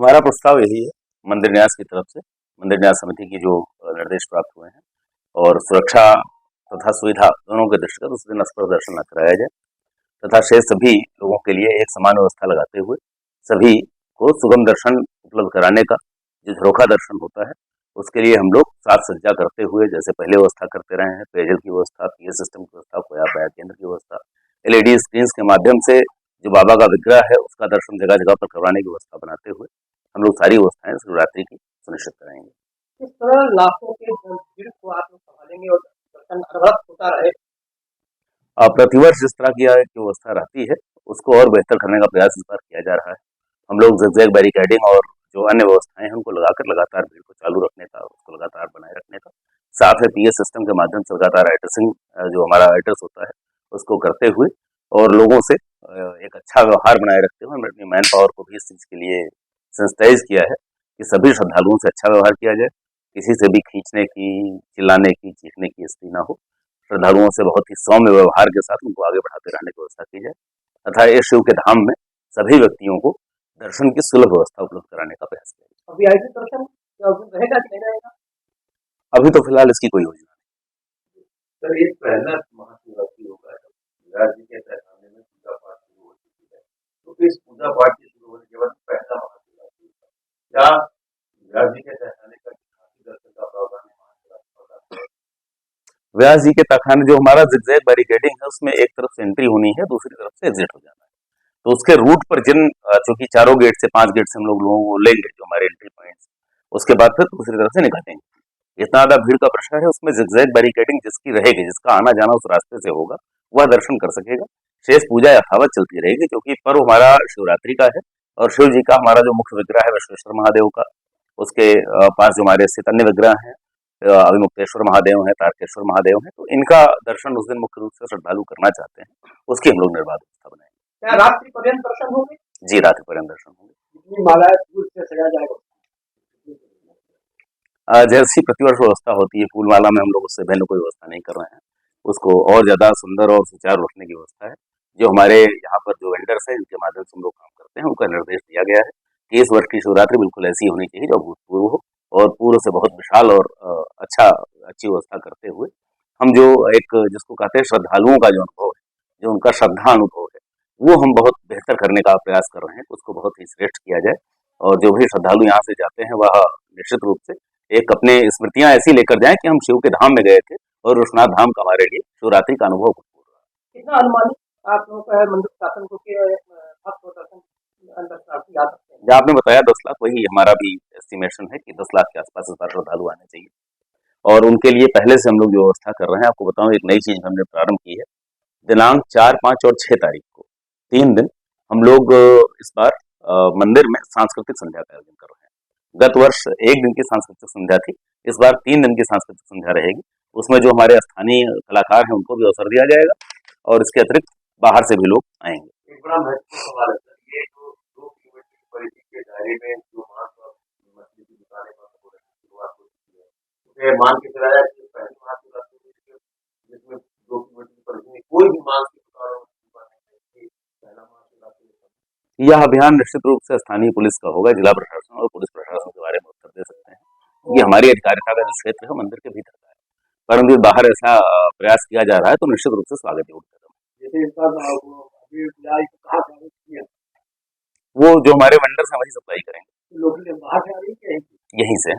हमारा प्रस्ताव यही है, मंदिर न्यास की तरफ से, मंदिर न्यास समिति की जो निर्देश प्राप्त हुए हैं, और सुरक्षा तथा सुविधा दोनों के दृष्टिगत उस दिन अस्त्र दर्शन न कराया जाए तथा शेष सभी लोगों के लिए एक समान व्यवस्था लगाते हुए सभी को सुगम दर्शन उपलब्ध कराने का जो झरोखा दर्शन होता है उसके लिए हम लोग साज सज्जा करते हुए जैसे पहले व्यवस्था करते रहे हैं, पेयजल की व्यवस्था, पीए सिस्टम की व्यवस्था, खोया पाया केंद्र की व्यवस्था, एलईडी स्क्रीन के माध्यम से जो बाबा का विग्रह है उसका दर्शन जगह जगह पर करवाने की व्यवस्था बनाते हुए हम लोग सारी व्यवस्थाएं शिवरात्रि की सुनिश्चित कराएंगे। किस तरह लाखों के भीड़ को आप लोग संभालेंगे और दर्शन अनवरत होता रहे? प्रतिवर्ष जिस तरह की व्यवस्था रहती है उसको और बेहतर करने का प्रयास इस बार किया जा रहा है। हम लोग ज़िगज़ैग बैरिकेडिंग और जो अन्य व्यवस्थाएं हैं उनको लगाकर लगातार भीड़ को चालू रखने का, उसको लगातार बनाए रखने का, साथ में पीए सिस्टम के माध्यम से लगातार एड्रेसिंग जो हमारा एड्रेस होता है उसको करते हुए और लोगों से एक अच्छा व्यवहार बनाए रखते हुए हमने अपनी मैन पावर को भी इस चीज़ के लिए सेंसिटाइज किया है कि सभी श्रद्धालुओं से अच्छा व्यवहार किया जाए, किसी से भी खींचने की, चिल्लाने की, चीखने की स्थिति ना हो। श्रद्धालुओं से बहुत ही सौम्य व्यवहार के साथ उनको आगे बढ़ाते रहने की व्यवस्था की जाए तथा इस शिव के धाम में सभी व्यक्तियों को दर्शन की सुलभ व्यवस्था उपलब्ध कराने का प्रयास किया जाए। वीआईपी दर्शन रहेगा कि नहीं रहेगा? अभी तो फिलहाल इसकी कोई योजना नहीं। सर, ये पहला महाशिवरात्रि होगा जब विराट जी के पैखाने में पूजा पाठ शुरू हो चुकी है, तो इस पूजा पाठ के शुरू होने के बाद पहला महाशिवरात्रि होगा, क्या विराट जी के पैखाने का दर्शन का प्रावधान है महाशिवरात्रि? व्यास जी के तखाने जो हमारा ज़िगज़ैग बैरिकेडिंग है उसमें एक तरफ से एंट्री होनी है, दूसरी तरफ से एग्जिट हो जाना है, तो उसके रूट पर जिन चूंकि चारों गेट से 5 गेट से हम लोग लोगों को लेंगे जो हमारे एंट्री पॉइंट्स, उसके बाद फिर दूसरी तरफ से निकालेंगे। इतना ज्यादा भीड़ का प्रसार है उसमें ज़िगज़ैग बैरिकेडिंग जिसकी रहेगी, जिसका आना जाना उस रास्ते से होगा वह दर्शन कर सकेगा। शेष पूजा यथावत चलती रहेगी क्योंकि पर्व हमारा शिवरात्रि का है और शिव जी का हमारा जो मुख्य विग्रह है विश्वेश्वर महादेव का, उसके पास जो हमारे स्थित अन्य विग्रह हैं, अभिमुक्तेश्वर महादेव हैं, तारकेश्वर महादेव हैं, तो इनका दर्शन उस दिन मुख्य रूप से श्रद्धालु करना चाहते हैं, उसकी हम लोग निर्बाध व्यवस्था बनाएंगे। क्या रात्रि पर्यंत दर्शन होंगे? जी, रात्रि पर्यंत दर्शन होंगे। कितनी मालाएं फूल से सजाया जाएगा? जैसी प्रतिवर्ष व्यवस्था होती है फूलमाला में हम लोग उससे भिन्न कोई व्यवस्था नहीं कर रहे हैं, उसको और ज्यादा सुंदर और सुचारू रखने की व्यवस्था है। जो हमारे यहाँ पर जो वेंडर्स हैं जिनके माध्यम से हम लोग काम करते हैं उनका निर्देश दिया गया है कि इस वर्ष की शिवरात्रि बिल्कुल ऐसी होनी चाहिए जो अभूतपूर्व हो और पूर्व से बहुत विशाल और अच्छी व्यवस्था करते हुए हम जो एक जिसको कहते हैं श्रद्धालुओं का जो अनुभव है, जो उनका श्रद्धा अनुभव है, वो हम बहुत बेहतर करने का प्रयास कर रहे हैं, उसको बहुत ही श्रेष्ठ किया जाए और जो भी श्रद्धालु यहाँ से जाते हैं वह निश्चित रूप से एक अपने स्मृतियां ऐसी लेकर जाएं कि हम शिव के धाम में गए थे और विश्वनाथ धाम का हमारे लिए शिवरात्रि का अनुभव भरपूर रहा। कितना अनुमानित आप लोगों का है मंदिर शासन को कि भक्त दर्शन अंदर जा सकते हैं? जो आपने बताया 10 लाख, वही हमारा भी एस्टिमेशन है कि 10 लाख के आसपास इस बार श्रद्धालु आने चाहिए और उनके लिए पहले से हम लोग जो व्यवस्था कर रहे हैं, आपको बताऊं एक नई चीज हमने प्रारंभ की है। दिनांक 4, 5 और 6 तारीख को 3 दिन हम लोग इस बार मंदिर में सांस्कृतिक संध्या का आयोजन कर रहे हैं। गत वर्ष 1 दिन की सांस्कृतिक संध्या थी, इस बार 3 दिन की सांस्कृतिक संध्या रहेगी। उसमें जो हमारे स्थानीय कलाकार हैं उनको भी अवसर दिया जाएगा और इसके अतिरिक्त बाहर से भी लोग आएंगे। एक बड़ा महत्वपूर्ण सवाल है सर, ये जो 2 किलोमीटर की परिधि के दायरे में जो मांस और मछली की दुकानें बंद हो रही शुरुआत हो चुकी है, तो मान के चला जाए कि पहली महाशिवरात्रि जिसमें 2 किलोमीटर की परिधि में कोई भी मांस की दुकान और दुकान नहीं, पहला महाशिवरात्रि। यह अभियान निश्चित रूप से स्थानीय पुलिस का होगा, जिला प्रशासन और पुलिस प्रशासन के बारे में उत्तर दे सकते हैं। ये हमारी अधिकारिता का जो क्षेत्र है मंदिर के भीतर का है, परंतु बाहर ऐसा प्रयास किया जा रहा है तो निश्चित रूप से स्वागत योग्य कदम है। जैसे इस बार वो जो हमारे वेंडर्स हैं वही सप्लाई करेंगे, लोग बाहर से आ रही है यहीं से।